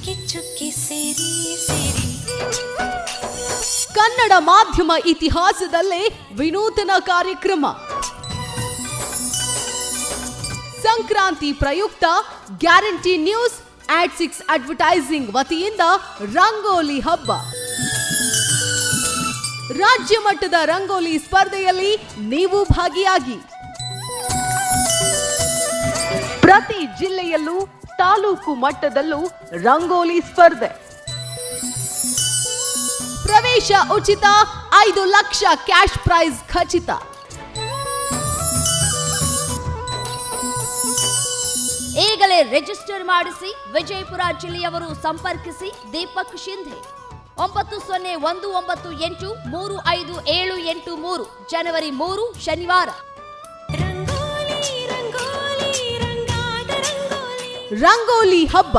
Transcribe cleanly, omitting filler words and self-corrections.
ಚುಕ್ಕಿ ಚುಕ್ಕಿ ಸೇರಿ ಸೇರಿ. ಕನ್ನಡ ಮಾಧ್ಯಮ ಇತಿಹಾಸದಲ್ಲೇ ವಿನೂತನ ಕಾರ್ಯಕ್ರಮ. ಸಂಕ್ರಾಂತಿ ಪ್ರಯುಕ್ತ ಗ್ಯಾರಂಟಿ ನ್ಯೂಸ್ @6 ಅಡ್ವರ್ಟೈಸಿಂಗ್ ವತಿಯಿಂದ ರಂಗೋಲಿ ಹಬ್ಬ. ರಾಜ್ಯ ಮಟ್ಟದ ರಂಗೋಲಿ ಸ್ಪರ್ಧೆಯಲ್ಲಿ ನೀವು ಭಾಗಿಯಾಗಿ. ಪ್ರತಿ ಜಿಲ್ಲೆಯಲ್ಲೂ ತಾಲೂಕು ಮಟ್ಟದಲ್ಲೂ ರಂಗೋಲಿ ಸ್ಪರ್ಧೆ. ಪ್ರವೇಶ ಉಚಿತ, 5 ಲಕ್ಷ ಕ್ಯಾಶ್ ಪ್ರೈಸ್ ಖಚಿತ. ಈಗಲೇ ರಿಜಿಸ್ಟರ್ ಮಾಡಿಸಿ. ವಿಜಯಪುರ ಜಿಲ್ಲೆಯವರು ಸಂಪರ್ಕಿಸಿ. ದೀಪಕ್ ಶಿಂಧೆ 9119835783. ಜನವರಿ 3 ಶನಿವಾರ. ರಂಗೋಲಿ ರಂಗೋಲಿ ರಂಗಾದ ರಂಗೋಲಿ. ರಂಗೋಲಿ ಹಬ್ಬ